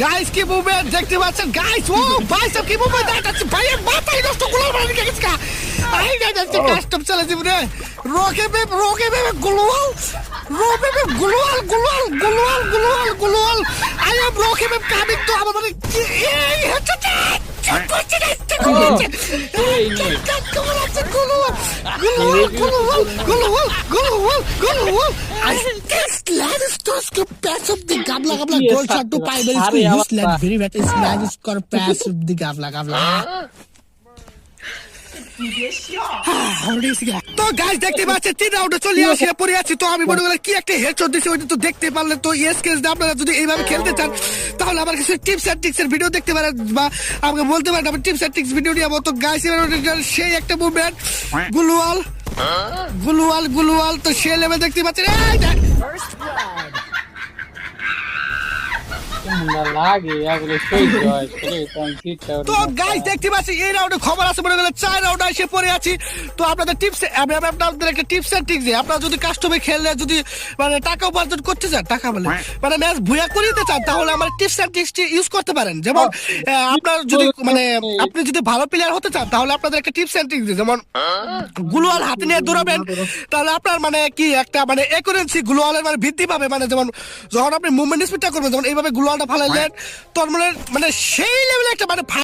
Guys কি movement দেখতে পাচ্ছেন গাইস, ও ভাই সব কি মুভমেন্ট দেখাচ্ছে ভাই, মাথায় নষ্ট গুলো মারি গেছে কা আই যাচ্ছে কাস্টম চলে জীবনে রোকে বে গুলওয়াল রোকে বে গুলওয়াল আই এম রোকে বে কামিং তো আমাদের এই হচ্ছে goal shot to Pai, but it's useless. Very bad. It's nice to score pass with the gabla. তো গাইস দেখতে পাচ্ছেন 3 রাউন্ডে চলে আসি পড়ে আছি। তো আমি মনে করলাম কি একটা হেডশট দিছি, ওইটা তো দেখতে পারলেন। তো ইয়েস কেস আপনারা যদি এইভাবে খেলতে চান তাহলে আমার কাছে টিপস এন্ড ট্রিক্স এর ভিডিও দেখতে পারেন বা আমাকে বলতে পারেন, আমি টিপস এন্ড ট্রিক্স ভিডিও নিয়ে তো গাইস সেই একটা মুভমেন্ট গুলওয়াল তো সে লেভেল দেখতে পাচ্ছেন। তো গাইস দেখতে পাচ্ছি এই রাউন্ডে খবর আছে মনে গেলে 4 রাউন্ড এসে পড়ে আছি। তো আপনাদের টিপস আমি আপনাদের একটা টিপস এন্ড ট্রিক্স দিই। আপনারা যদি কাস্টমে খেললে যদি মানে টাকা উপার্জন করতে চান, টাকা মানে ম্যাচ ভুয়া করে দিতে চান, তাহলে আমার টিপস এন্ড ট্রিক্স ইউজ করতে পারেন। যেমন আপনার যদি মানে আপনি যদি ভালো প্লেয়ার হতে চান তাহলে আপনাদের একটা টিপস এন্ড ট্রিক্স দিই। যেমন গুলওয়াল হাতে নিয়ে দৌড়াবেন, তাহলে আপনার মানে কি একটা মানে একুরেন্সি গুলওয়ালের মানে বৃদ্ধি পাবে। মানে যেমন যখন আপনি মুভমেন্ট স্পিডটা করবেন, যেমন এইভাবে গুলওয়ালটা ফালাইলেন, তোর মানে সেই লেভেলে একটা মানে